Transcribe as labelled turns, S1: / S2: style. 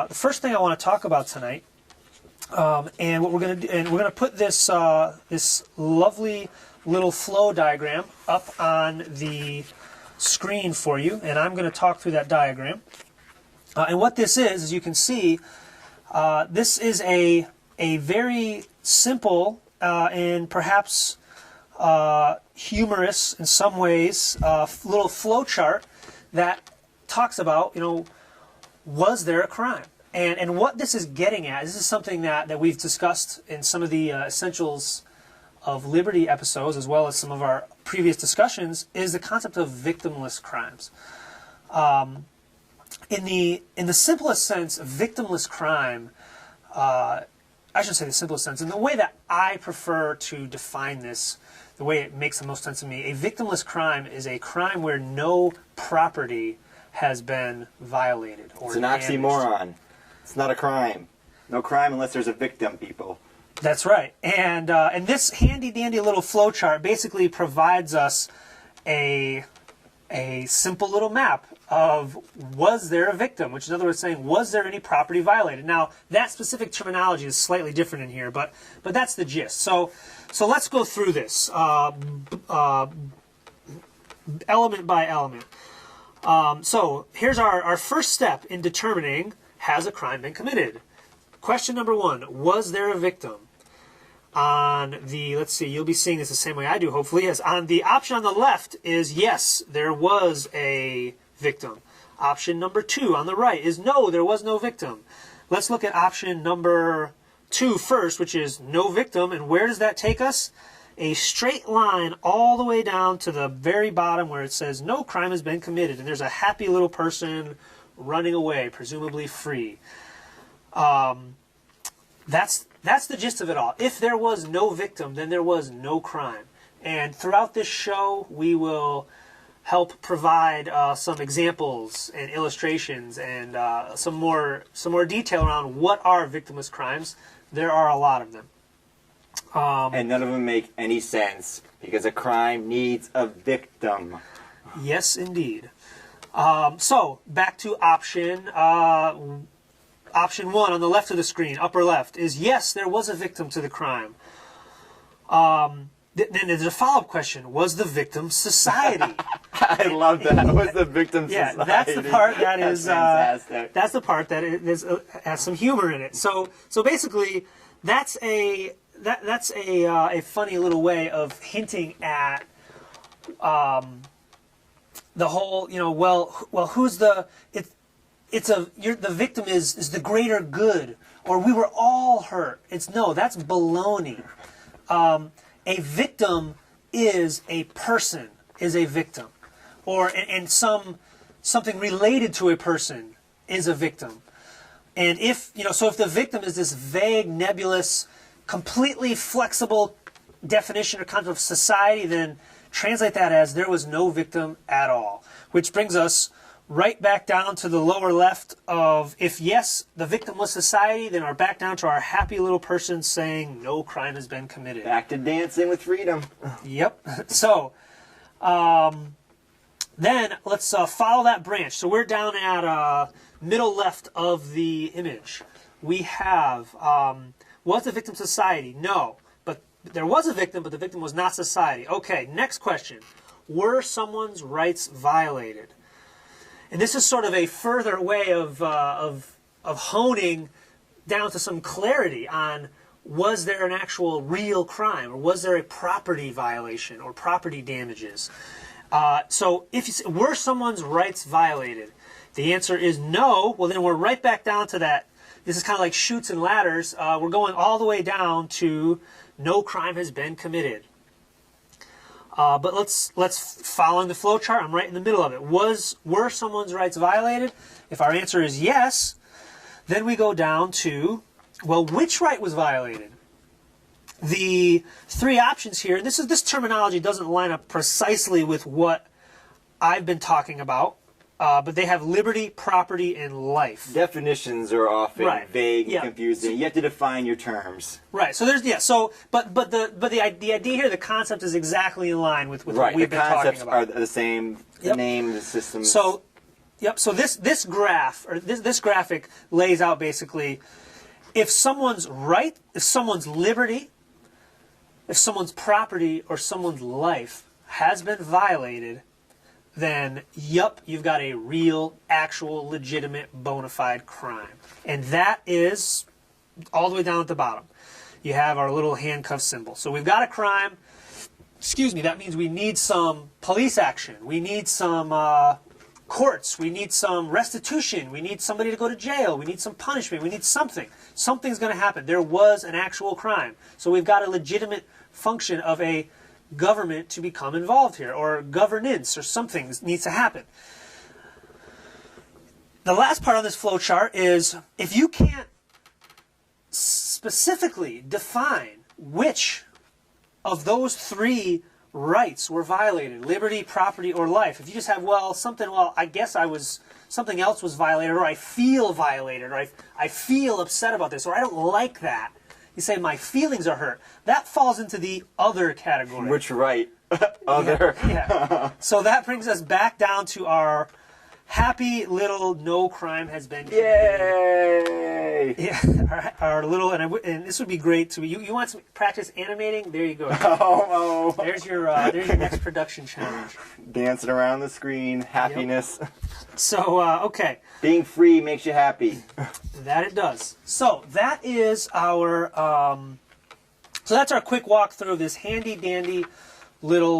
S1: the first thing I want to talk about tonight, and what we're going to do, and we're going to put this this lovely little flow diagram up on the screen for you, and I'm going to talk through that diagram. And what this is, as you can see, this is a very simple and perhaps humorous in some ways little flow chart that talks about, was there a crime? And what this is getting at, this is something that we've discussed in some of the Essentials of Liberty episodes, as well as some of our previous discussions, is the concept of victimless crimes. In the simplest sense, victimless crime, I shouldn't say the simplest sense, in the way that I prefer to define this, the way it makes the most sense to me, a victimless crime is a crime where no property has been violated or
S2: It's an
S1: damaged.
S2: oxymoron. It's not a crime. No crime unless there's a victim, people.
S1: That's right. And this handy-dandy little flow chart basically provides us a simple little map of, was there a victim, which is another way of saying, was there any property violated? Now, that specific terminology is slightly different in here, but that's the gist. So let's go through this element by element. So here's our first step in determining, has a crime been committed? Question number 1, was there a victim? On the, let's see, you'll be seeing this the same way I do, hopefully. Yes, on the option on the left is yes, there was a victim. Option number 2 on the right is no, there was no victim. Let's look at option number 2 first, which is no victim. And where does that take us? A straight line all the way down to the very bottom where it says no crime has been committed. And there's a happy little person running away, presumably free. That's the gist of it all. If there was no victim, then there was no crime. And throughout this show, we will help provide some examples and illustrations and some more detail around what are victimless crimes. There are a lot of them.
S2: And none of them make any sense because a crime needs a victim.
S1: Yes, indeed. So back to option 1 on the left of the screen, upper left, is yes, there was a victim to the crime. Then there's a follow-up question. Was the victim society?
S2: I love that. Was the victim society?
S1: Yeah, that's the part that is
S2: fantastic.
S1: that's the part that has some humor in it. So basically, that's a funny little way of hinting at the whole, well, who's the the victim is the greater good, or we were all hurt. That's baloney. A victim is a person, is a victim, or and something related to a person is a victim. And if the victim is this vague, nebulous, completely flexible definition or concept of society, then translate that as there was no victim at all. Which brings us right back down to the lower left of, if yes, the victim was society, then we're back down to our happy little person saying no crime has been committed.
S2: Back to dancing with freedom.
S1: Yep. So, then let's follow that branch. So we're down at middle left of the image. We have, was the victim society? No. But there was a victim, but the victim was not society. Okay, next question. Were someone's rights violated? And this is sort of a further way of honing down to some clarity on, was there an actual real crime, or was there a property violation or property damages? So if were someone's rights violated, the answer is no. Well, then we're right back down to that. This is kind of like chutes and ladders. We're going all the way down to no crime has been committed. But let's follow the flow chart. I'm right in the middle of it. Were someone's rights violated? If our answer is yes, then we go down to, well, which right was violated? The 3 options here, and this terminology doesn't line up precisely with what I've been talking about, but they have liberty, property, and life.
S2: Definitions are often vague and confusing.
S1: So,
S2: you have to define your terms.
S1: Right. So but the idea here, the concept is exactly in line with what we've been talking about.
S2: The concepts are the same. The name, the systems.
S1: So, Yep. So this graph or this graphic lays out basically if someone's right, if someone's liberty, if someone's property or someone's life has been violated, then yup, you've got a real, actual, legitimate, bona fide crime. And that is all the way down at the bottom. You have our little handcuff symbol. So we've got a crime. Excuse me, that means we need some police action. We need some courts. We need some restitution. We need somebody to go to jail. We need some punishment. We need something. Something's going to happen. There was an actual crime. So we've got a legitimate function of a government to become involved here, or governance, or something needs to happen. The last part on this flow chart is if you can't specifically define which of those three rights were violated, liberty, property, or life, if you just have, well, I guess something else was violated, or I feel violated, or I feel upset about this, or I don't like that. You say, my feelings are hurt. That falls into the other category.
S2: Which right? Other.
S1: Yeah. So that brings us back down to our happy little no crime has been committed.
S2: Yay!
S1: Yeah, our little, and this would be great. So you want to practice animating? There you go.
S2: Oh.
S1: There's your next production challenge.
S2: Dancing around the screen, happiness.
S1: Yep. So, okay.
S2: Being free makes you happy.
S1: That it does. So that is our, so that's our quick walkthrough of this handy dandy little